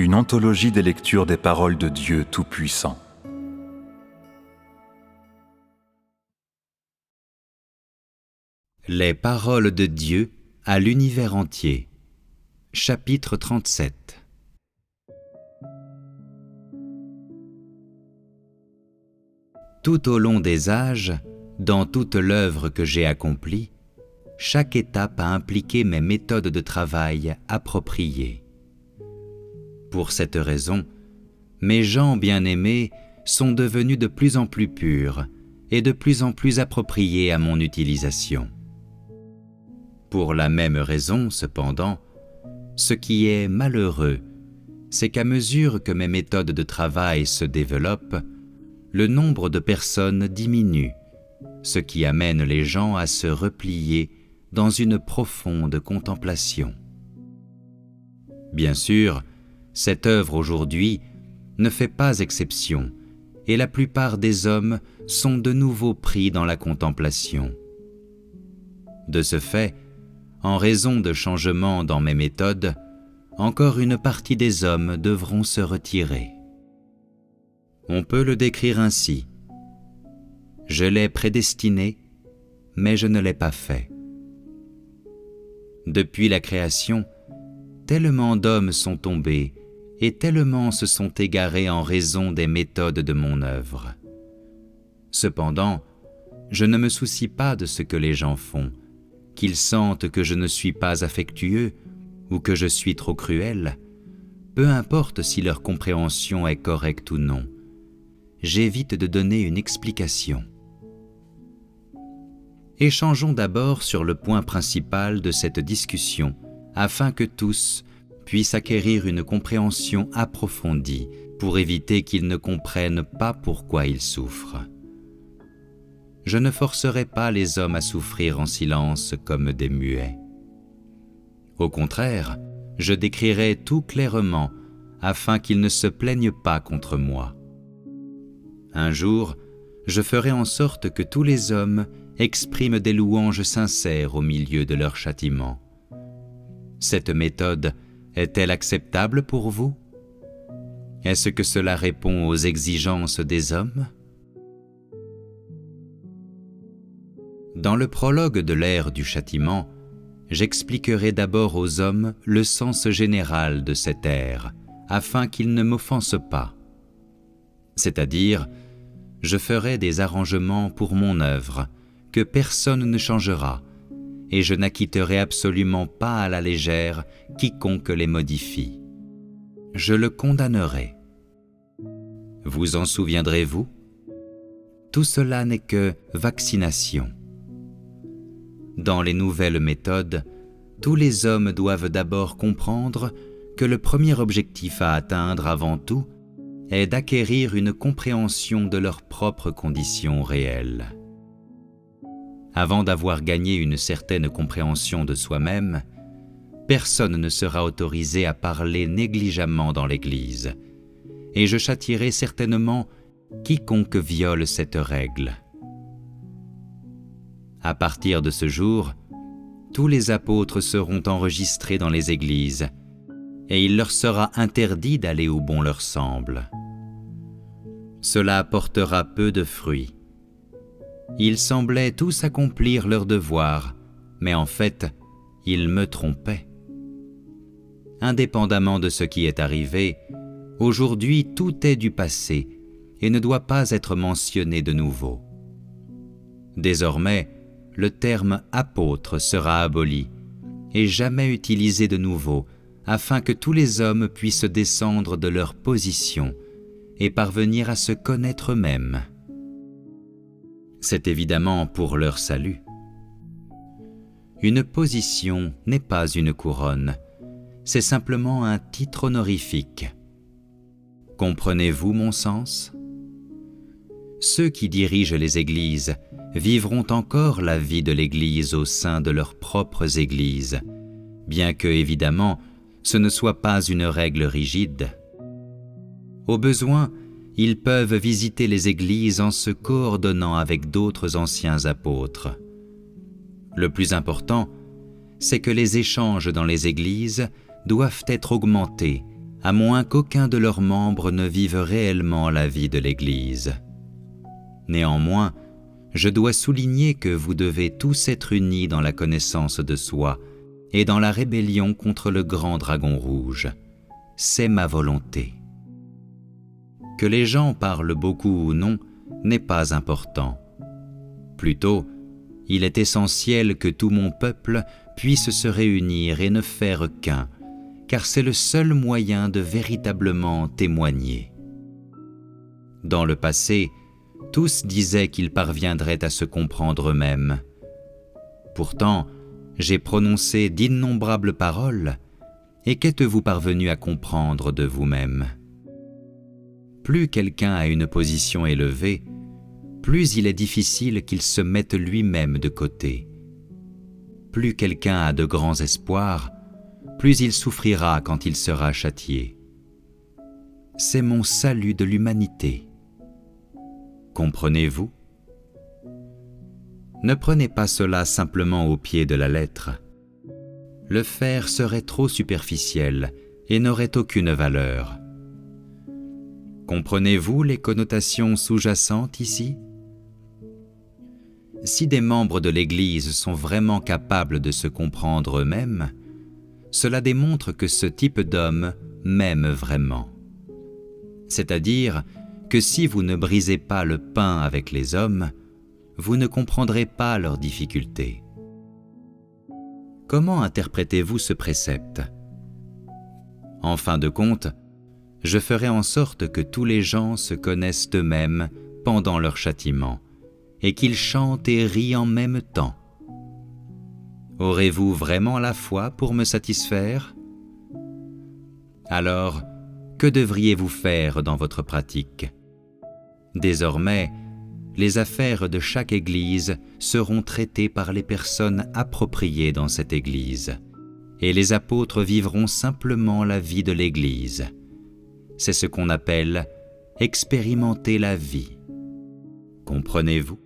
une anthologie des lectures des paroles de Dieu Tout-Puissant. Les paroles de Dieu à l'univers entier. Chapitre 37. Tout au long des âges, dans toute l'œuvre que j'ai accomplie, chaque étape a impliqué mes méthodes de travail appropriées. Pour cette raison, mes gens bien-aimés sont devenus de plus en plus purs et de plus en plus appropriés à mon utilisation. Pour la même raison, cependant, ce qui est malheureux, c'est qu'à mesure que mes méthodes de travail se développent, le nombre de personnes diminue, ce qui amène les gens à se replier dans une profonde contemplation. Bien sûr, cette œuvre aujourd'hui ne fait pas exception et la plupart des hommes sont de nouveau pris dans la contemplation. De ce fait, en raison de changements dans mes méthodes, encore une partie des hommes devront se retirer. On peut le décrire ainsi. Je l'ai prédestiné, mais je ne l'ai pas fait. Depuis la création, tellement d'hommes sont tombés et tellement se sont égarés en raison des méthodes de mon œuvre. Cependant, je ne me soucie pas de ce que les gens font, qu'ils sentent que je ne suis pas affectueux ou que je suis trop cruel, peu importe si leur compréhension est correcte ou non. J'évite de donner une explication. Échangeons d'abord sur le point principal de cette discussion, afin que tous puissent acquérir une compréhension approfondie pour éviter qu'ils ne comprennent pas pourquoi ils souffrent. Je ne forcerai pas les hommes à souffrir en silence comme des muets. Au contraire, je décrirai tout clairement afin qu'ils ne se plaignent pas contre moi. Un jour, je ferai en sorte que tous les hommes expriment des louanges sincères au milieu de leur châtiment. Cette méthode est-elle acceptable pour vous? Est-ce que cela répond aux exigences des hommes? Dans le prologue de l'ère du châtiment, j'expliquerai d'abord aux hommes le sens général de cette ère, afin qu'ils ne m'offensent pas. C'est-à-dire, je ferai des arrangements pour mon œuvre, que personne ne changera, et je n'acquitterai absolument pas à la légère quiconque les modifie. Je le condamnerai. Vous en souviendrez-vous? Tout cela n'est que vaccination. Dans les nouvelles méthodes, tous les hommes doivent d'abord comprendre que le premier objectif à atteindre avant tout est d'acquérir une compréhension de leurs propres conditions réelles. Avant d'avoir gagné une certaine compréhension de soi-même, personne ne sera autorisé à parler négligemment dans l'Église, et je châtierai certainement quiconque viole cette règle. À partir de ce jour, tous les apôtres seront enregistrés dans les églises, et il leur sera interdit d'aller où bon leur semble. Cela apportera peu de fruits. Ils semblaient tous accomplir leur devoir, mais en fait, ils me trompaient. Indépendamment de ce qui est arrivé, aujourd'hui tout est du passé et ne doit pas être mentionné de nouveau. Désormais, le terme « apôtre » sera aboli et jamais utilisé de nouveau, afin que tous les hommes puissent descendre de leur position et parvenir à se connaître eux-mêmes. C'est évidemment pour leur salut. Une position n'est pas une couronne, c'est simplement un titre honorifique. Comprenez-vous mon sens? Ceux qui dirigent les églises vivront encore la vie de l'Église au sein de leurs propres églises, bien que, évidemment, ce ne soit pas une règle rigide. Au besoin, ils peuvent visiter les églises en se coordonnant avec d'autres anciens apôtres. Le plus important, c'est que les échanges dans les églises doivent être augmentés à moins qu'aucun de leurs membres ne vive réellement la vie de l'Église. Néanmoins, je dois souligner que vous devez tous être unis dans la connaissance de soi et dans la rébellion contre le grand dragon rouge. C'est ma volonté. Que les gens parlent beaucoup ou non n'est pas important. Plutôt, il est essentiel que tout mon peuple puisse se réunir et ne faire qu'un, car c'est le seul moyen de véritablement témoigner. Dans le passé, tous disaient qu'ils parviendraient à se comprendre eux-mêmes. Pourtant, j'ai prononcé d'innombrables paroles, et qu'êtes-vous parvenu à comprendre de vous-même ? Plus quelqu'un a une position élevée, plus il est difficile qu'il se mette lui-même de côté. Plus quelqu'un a de grands espoirs, plus il souffrira quand il sera châtié. C'est mon salut de l'humanité. Comprenez-vous ? Ne prenez pas cela simplement au pied de la lettre. Le faire serait trop superficiel et n'aurait aucune valeur. Comprenez-vous les connotations sous-jacentes ici ? Si des membres de l'Église sont vraiment capables de se comprendre eux-mêmes, cela démontre que ce type d'homme m'aime vraiment. C'est-à-dire que si vous ne brisez pas le pain avec les hommes, vous ne comprendrez pas leurs difficultés. Comment interprétez-vous ce précepte ? En fin de compte, je ferai en sorte que tous les gens se connaissent eux-mêmes pendant leur châtiment, et qu'ils chantent et rient en même temps. Aurez-vous vraiment la foi pour me satisfaire ? Alors, que devriez-vous faire dans votre pratique ? Désormais, les affaires de chaque Église seront traitées par les personnes appropriées dans cette Église, et les apôtres vivront simplement la vie de l'Église. C'est ce qu'on appelle expérimenter la vie. Comprenez-vous ?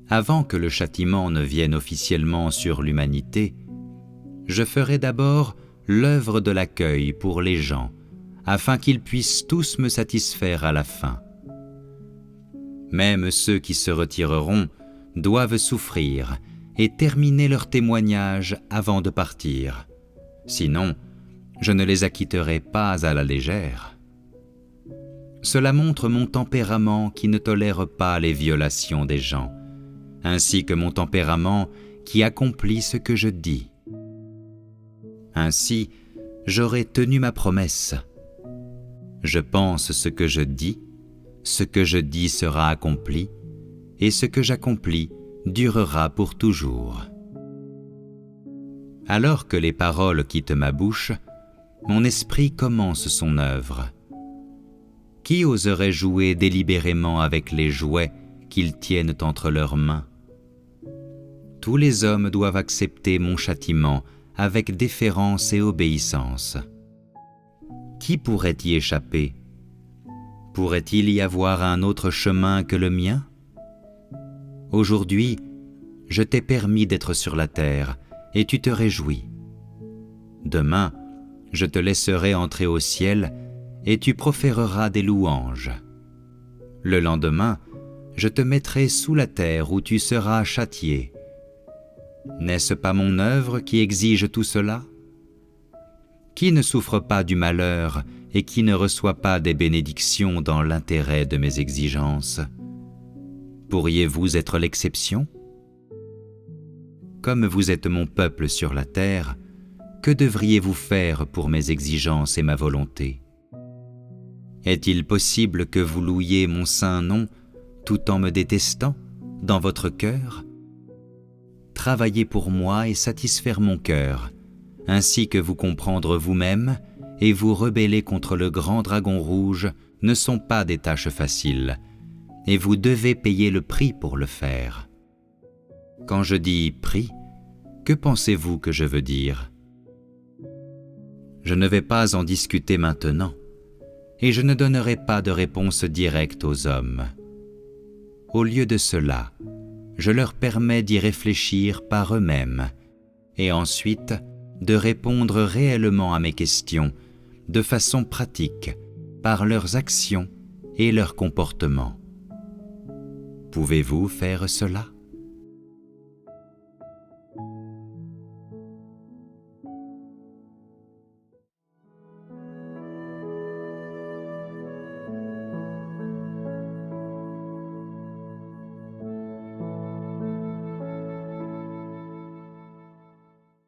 Avant que le châtiment ne vienne officiellement sur l'humanité, je ferai d'abord l'œuvre de l'accueil pour les gens, afin qu'ils puissent tous me satisfaire à la fin. Même ceux qui se retireront doivent souffrir et terminer leur témoignage avant de partir. Sinon, je ne les acquitterai pas à la légère. Cela montre mon tempérament qui ne tolère pas les violations des gens, ainsi que mon tempérament qui accomplit ce que je dis. Ainsi, j'aurai tenu ma promesse. Je pense ce que je dis sera accompli, et ce que j'accomplis durera pour toujours. Alors que les paroles quittent ma bouche, mon esprit commence son œuvre. Qui oserait jouer délibérément avec les jouets qu'ils tiennent entre leurs mains ? Tous les hommes doivent accepter mon châtiment avec déférence et obéissance. Qui pourrait y échapper ? Pourrait-il y avoir un autre chemin que le mien ? Aujourd'hui, je t'ai permis d'être sur la terre, et tu te réjouis. Demain, je te laisserai entrer au ciel, et tu proféreras des louanges. Le lendemain, je te mettrai sous la terre où tu seras châtié. N'est-ce pas mon œuvre qui exige tout cela ? Qui ne souffre pas du malheur et qui ne reçoit pas des bénédictions dans l'intérêt de mes exigences ? Pourriez-vous être l'exception ? Comme vous êtes mon peuple sur la terre, que devriez-vous faire pour mes exigences et ma volonté ? Est-il possible que vous louiez mon saint nom tout en me détestant dans votre cœur ? Travaillez pour moi et satisfaire mon cœur, ainsi que vous comprendre vous-même et vous rebeller contre le grand dragon rouge ne sont pas des tâches faciles, et vous devez payer le prix pour le faire. Quand je dis prix, que pensez-vous que je veux dire ? Je ne vais pas en discuter maintenant, et je ne donnerai pas de réponse directe aux hommes. Au lieu de cela, je leur permets d'y réfléchir par eux-mêmes, et ensuite de répondre réellement à mes questions de façon pratique par leurs actions et leurs comportements. Pouvez-vous faire cela ?